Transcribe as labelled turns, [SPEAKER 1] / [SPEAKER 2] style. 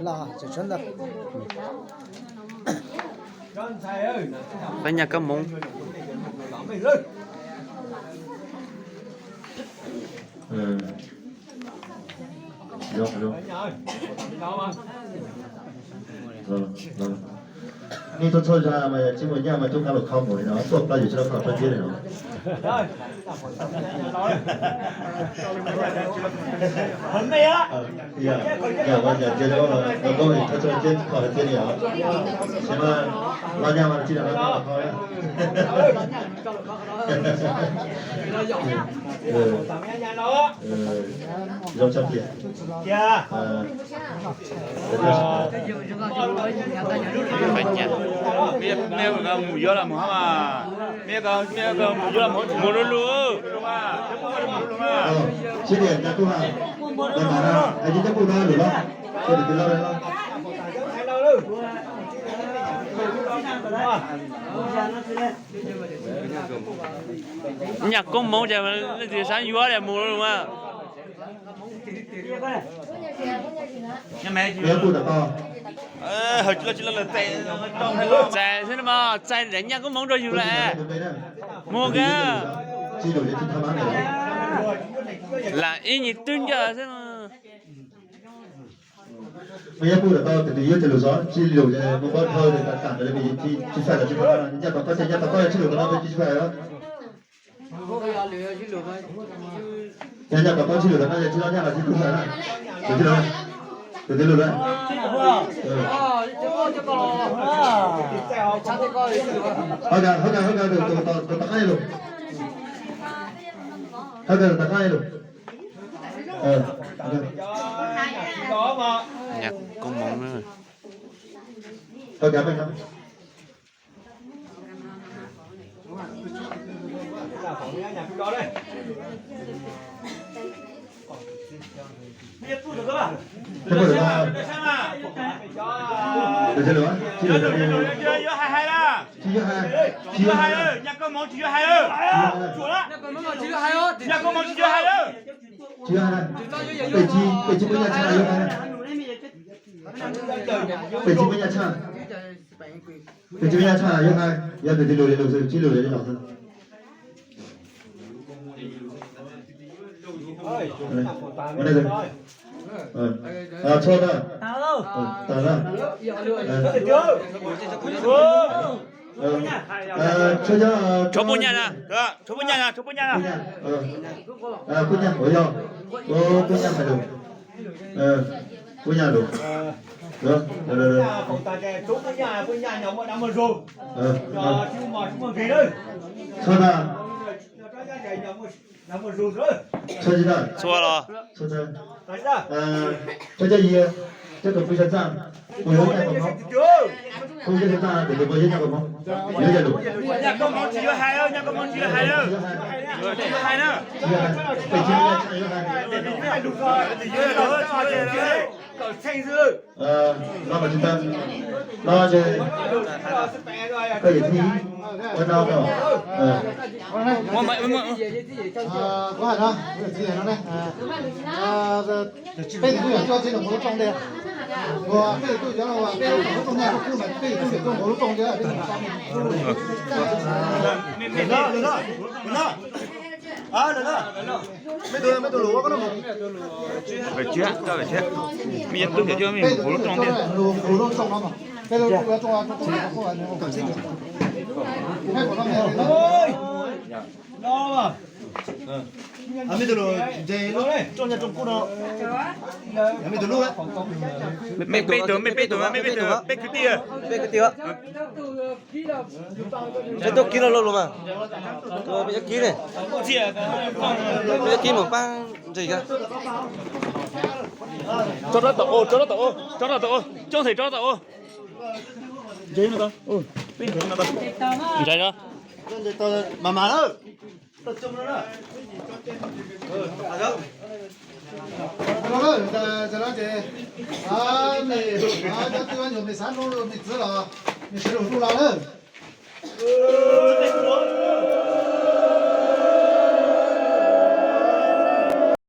[SPEAKER 1] là chỉ chân được
[SPEAKER 2] Bên nhà có mông.
[SPEAKER 3] Được, được. Rồi. Ni tôi thôi ra mà chỉ muốn nhà mà chúng ta được không rồi nó tốt là gì cho nó còn phân chia này nó.
[SPEAKER 4] Hứng đi á.
[SPEAKER 3] Giờ bây giờ chơi đó là nó có thì tôi chơi trên khỏi chơi nhiều. Nhưng mà lo nhà mà chỉ là nó thôi. Giống trong kia.
[SPEAKER 4] Dạ.
[SPEAKER 2] Bên nhà. Mẹ có mù gió là mù hả mà. Mẹ có mù gió là mù luôn.
[SPEAKER 3] Chỉ để cho tôi hàng. Để mà ra, anh chỉ cho tôi ra được không? Tôi được cái lâu đấy không?
[SPEAKER 2] Nhà có mông chả mà từ sáng gió là mù luôn mà.
[SPEAKER 3] Bé cô đã to.
[SPEAKER 2] Hồi chỉ là chạy thế mà chạy đánh nhà có mông rồiอยู่แหละmua cái
[SPEAKER 3] Chỉ đổi để chúng ta bán này.
[SPEAKER 2] là y như tương giờ thế mà
[SPEAKER 3] Bé cô đã to từ từ yêu từ lửa gió, chỉ lửa để một con thôi để cản để bị chỉ phải là chỉ có nhà bà con chỉ lửa nó chỉ phải đó. Nhà bà con chỉ lửa nó chỉ nó nhà là chỉ không phải là. Được chưa? Được chưa lửa đấy? Hơi được tôi tắt ngay luôn. Hơi được tắt ngay luôn.
[SPEAKER 2] nhạc có mông nữa
[SPEAKER 3] Hơi kém anh không? Thế vừa được không? Được chưa nữa? Chưa được đâu.
[SPEAKER 4] Chưa hai đó.
[SPEAKER 3] Chưa hai đó.
[SPEAKER 4] Nhà có món chưa hai đó. Chuột á. Nhà có món chưa hai đó. Nhà có món chưa hai đó.
[SPEAKER 3] Chưa hai đó. Bảy chi với nhà cha yêu hai. Bảy chi với nhà cha. Bảy chi với nhà cha yêu hai. Giờ từ từ lùi rồi chỉ lùi để nhỏ thôi. Đây rồi. Cho ra. Tao ra.
[SPEAKER 2] chỗ bún nhà nè chỗ bún nhà nè
[SPEAKER 3] Cún nhà ở đâu? Cún nhà phải được. Cún nhà được. Được.
[SPEAKER 4] Cún nhà nhóm một năm một rồi. Chứ mà gì đấy.
[SPEAKER 3] Cho ra.
[SPEAKER 4] Năm một rồi rồi.
[SPEAKER 3] Cho gì đó?
[SPEAKER 2] xua rồi
[SPEAKER 3] Cho ra.
[SPEAKER 4] Đấy ra.
[SPEAKER 3] Cho gì? Cho tôi phải sang. Tôi hướng nhà của nó. Không biết ta để được với nhà của nó. Nhớ giờ đủ.
[SPEAKER 4] Nhà có món chưa hai đâu, nhà có món chưa hai đâu. Chưa hai nữa.
[SPEAKER 3] Bảy chi với nhà cha yêu hai.
[SPEAKER 4] Xanh dư.
[SPEAKER 3] Lo mà chúng ta lo chơi cái gì thi quan đâu đâu
[SPEAKER 2] mua mày
[SPEAKER 1] có hả đó gì nó đây cái tôi cho trên đồng hồ trong đây cái tôi cho là cái trong nhà cái mà cái tôi trong hồ trong đấy
[SPEAKER 4] Được rồi. Mấy tôi lúa có nó một.
[SPEAKER 2] phải chưa cho phải chưa bây giờ tôi hiểu chưa mình hổ lúc trong đi
[SPEAKER 1] hồ trong đó mà cái tôi trong không phải không xin cái của nó này
[SPEAKER 4] Ôi. Đó mà. Mấy tôi lúa dày luôn đấy. Trong nhà trong cô đó. Mấy tôi lúa đấy.
[SPEAKER 2] mấy bê cái tia
[SPEAKER 5] Thế tôi ký lâu mà. Tôi bây giờ ký này. Bây giờ ký một băng gì cả.
[SPEAKER 2] cho nó tổ cho thầy cho tổ dây nó to pin nó to dây đó
[SPEAKER 4] Tôi mà ơi. Tôi trông nó đó.
[SPEAKER 1] nó đó giờ đó chị mày cho tôi ăn nhiều mày sáng luôn mày sửa rồi mày sửa đủ là đấy